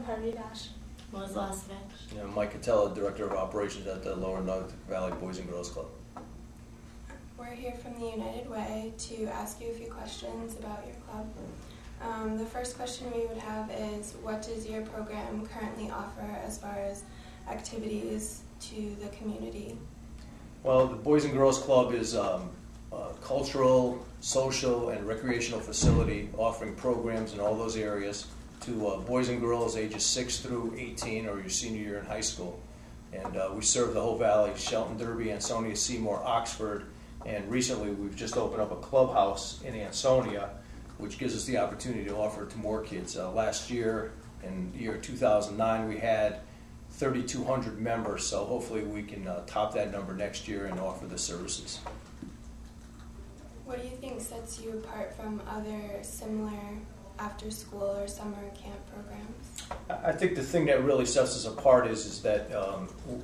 I'm Parvati Vaish. Liz Alesevich. Yeah, Mike Cotela, Director of Operations at the Lower North Valley Boys and Girls Club. We're here from the United Way to ask you a few questions about your club. The first question we would have is, what does your program currently offer as far as activities to the community? Well, the Boys and Girls Club is a cultural, social, and recreational facility offering programs in all those areas to boys and girls ages 6 through 18 or your senior year in high school. And we serve the whole valley: Shelton, Derby, Ansonia, Seymour, Oxford, and recently we've just opened up a clubhouse in Ansonia, which gives us the opportunity to offer it to more kids. Last year, in the year 2009, we had 3,200 members, so hopefully we can top that number next year and offer the services. What do you think sets you apart from other similar after-school or summer camp programs? I think the thing that really sets us apart is that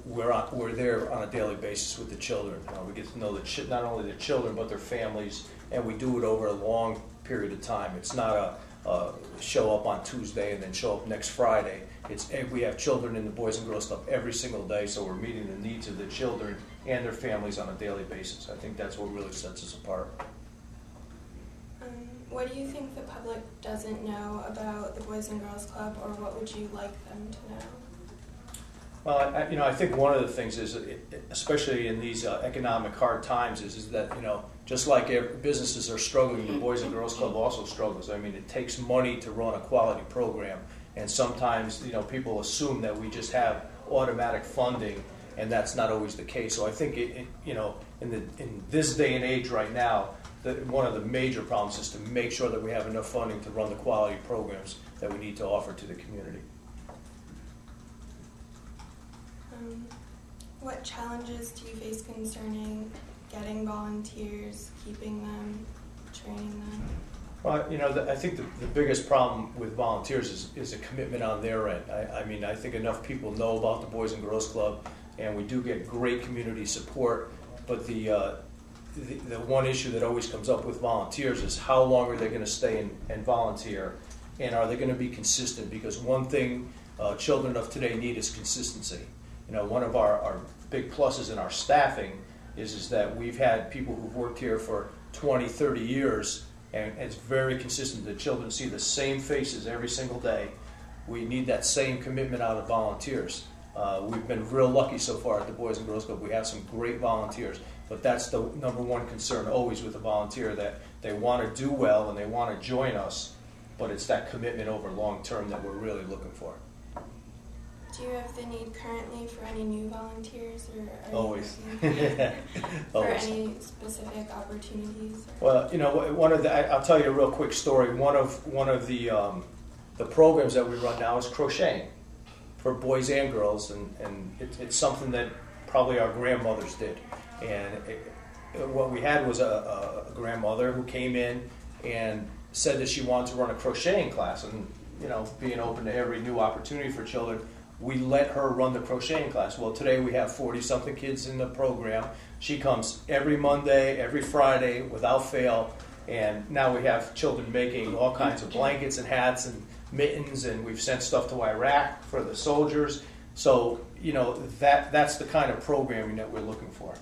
we're there on a daily basis with the children. We get to know not only the children but their families, and we do it over a long period of time. It's not a show up on Tuesday and then show up next Friday. We have children in the Boys and Girls Club every single day, so we're meeting the needs of the children and their families on a daily basis. I think that's what really sets us apart. What do you think the public doesn't know about the Boys and Girls Club, or what would you like them to know? Well, I think one of the things is, especially in these economic hard times, is that, just like businesses are struggling, the Boys and Girls Club also struggles. I mean, it takes money to run a quality program, and sometimes, people assume that we just have automatic funding, and that's not always the case. So I think, in this day and age right now, one of the major problems is to make sure that we have enough funding to run the quality programs that we need to offer to the community. What challenges do you face concerning getting volunteers, keeping them, training them? Well, I think the biggest problem with volunteers is a commitment on their end. I think enough people know about the Boys and Girls Club, and we do get great community support, but the one issue that always comes up with volunteers is how long are they going to stay and volunteer, and are they going to be consistent? Because one thing children of today need is consistency. One of our big pluses in our staffing is that we've had people who've worked here for 20, 30 years, and it's very consistent. The children see the same faces every single day. We need that same commitment out of volunteers. We've been real lucky so far at the Boys and Girls Club. We have some great volunteers, but that's the number one concern always with a volunteer, that they want to do well and they want to join us, but it's that commitment over long term that we're really looking for. Do you have the need currently for any new volunteers, or are always you looking for always. any specific opportunities? Well, I'll tell you a real quick story. One of the programs that we run now is crocheting for boys and girls, and it's something that probably our grandmothers did. And what we had was a grandmother who came in and said that she wanted to run a crocheting class, and being open to every new opportunity for children, we let her run the crocheting class. Well, today we have 40-something kids in the program. She comes every Monday, every Friday, without fail, and now we have children making all kinds of blankets and hats and mittens, and we've sent stuff to Iraq for the soldiers. So, that's the kind of programming that we're looking for.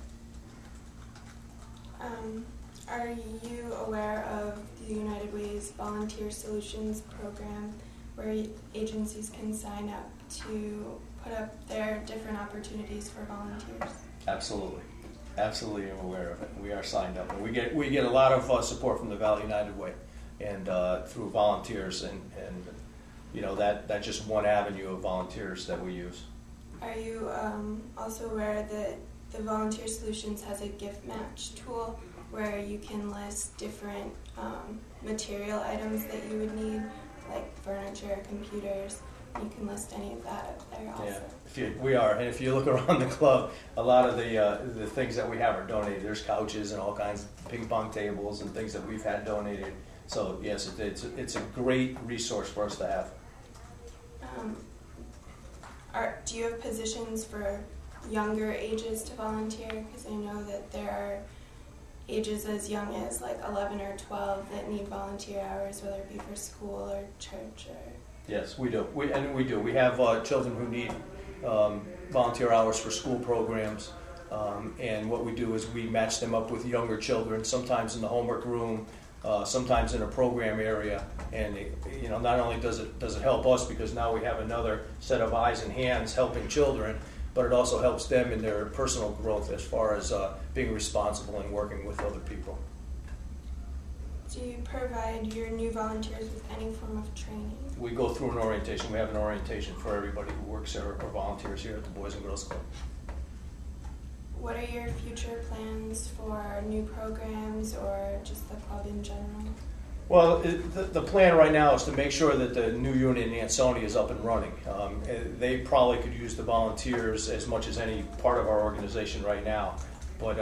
Are you aware of the United Way's Volunteer Solutions program, where agencies can sign up to put up their different opportunities for volunteers? Absolutely. Absolutely, I'm aware of it. We are signed up. And we get a lot of support from the Valley United Way and through volunteers, and that's just one avenue of volunteers that we use. Are you also aware that the Volunteer Solutions has a gift match tool where you can list different material items that you would need, like furniture, computers? You can list any of that up there also. Yeah, we are. And if you look around the club, a lot of the things that we have are donated. There's couches and all kinds of ping pong tables and things that we've had donated. So yes, it's a great resource for us to have. Do you have positions for younger ages to volunteer? Because I know that there are ages as young as like 11 or 12 that need volunteer hours, whether it be for school or church or... Yes, we do. We do. We have children who need volunteer hours for school programs, and what we do is we match them up with younger children, sometimes in the homework room, sometimes in a program area. And not only does it help us because now we have another set of eyes and hands helping children, but it also helps them in their personal growth as far as being responsible and working with other people. Do you provide your new volunteers with any form of training? We go through an orientation. We have an orientation for everybody who works or volunteers here at the Boys and Girls Club. What are your future plans for new programs or just the club in general? Well, the plan right now is to make sure that the new unit in Ansonia is up and running. They probably could use the volunteers as much as any part of our organization right now. But,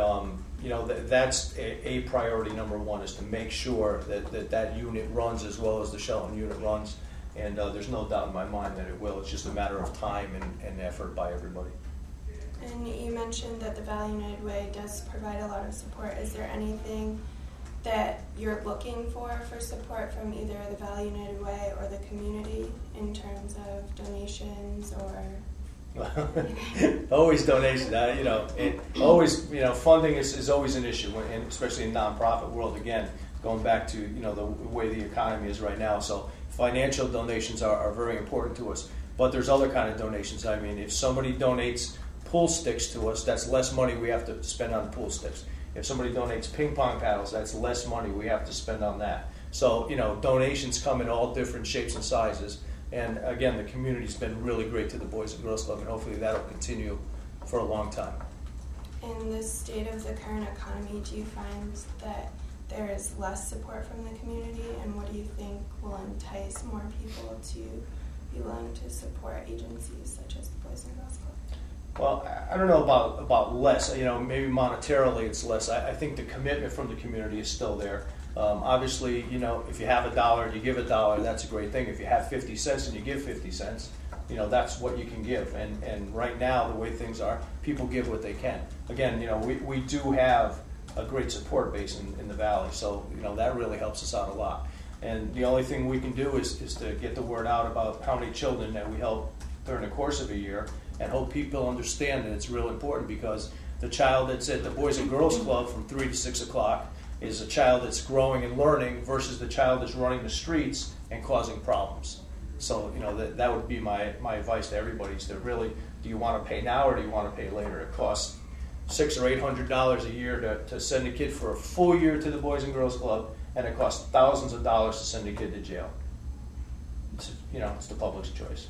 that's a priority number one, is to make sure that unit runs as well as the Shelton unit runs. And there's no doubt in my mind that it will. It's just a matter of time and effort by everybody. And you mentioned that the Valley United Way does provide a lot of support. Is there anything that you're looking for support from either the Valley United Way or the community in terms of donations or? Always donations. Funding is always an issue, and especially in the nonprofit world. Again, going back to the way the economy is right now. So financial donations are very important to us. But there's other kind of donations. I mean, if somebody donates pool sticks to us, that's less money we have to spend on pool sticks. If somebody donates ping pong paddles, that's less money we have to spend on that. So, donations come in all different shapes and sizes. And again, the community's been really great to the Boys and Girls Club, and hopefully that'll continue for a long time. In the state of the current economy, do you find that there is less support from the community, and what do you think will entice more people to be willing to support agencies such as the Boys and Girls Club? Well, I don't know about less. Maybe monetarily it's less. I think the commitment from the community is still there. Obviously, if you have $1, you give $1. That's a great thing. If you have 50 cents and you give 50 cents, that's what you can give. And right now, the way things are, people give what they can. Again, we do have a great support base in the Valley, so that really helps us out a lot. And the only thing we can do is to get the word out about how many children that we help during the course of a year, and hope people understand that it's real important, because the child that's at the Boys and Girls Club from 3 to 6 o'clock is a child that's growing and learning versus the child that's running the streets and causing problems. So, that would be my advice to everybody, is to really, do you want to pay now or do you want to pay later? It costs $600 or $800 a year to send a kid for a full year to the Boys and Girls Club, and it costs thousands of dollars to send a kid to jail. It's the public's choice.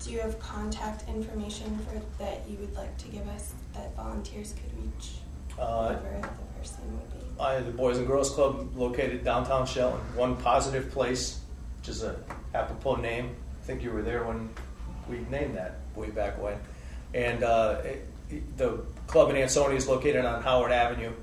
Do you have contact information that you would like to give us that volunteers could reach whoever the person would be? The Boys and Girls Club located downtown Shelton, One Positive Place, which is a apropos name. I think you were there when we named that way back when. And the club in Ansonia is located on Howard Avenue.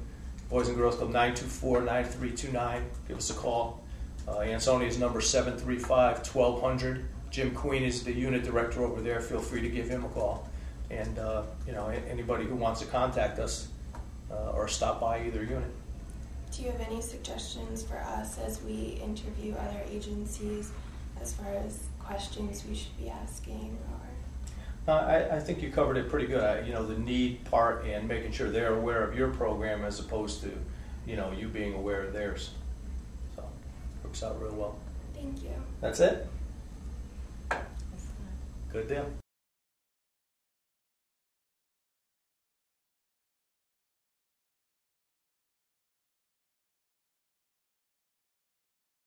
Boys and Girls Club, 924-9329. Give us a call. Ansonia's number 735-1200. Jim Queen is the unit director over there. Feel free to give him a call. And anybody who wants to contact us or stop by either unit. Do you have any suggestions for us as we interview other agencies as far as questions we should be asking? Or I think you covered it pretty good. The need part and making sure they're aware of your program as opposed to you being aware of theirs. So works out real well. Thank you. That's it. Good deal.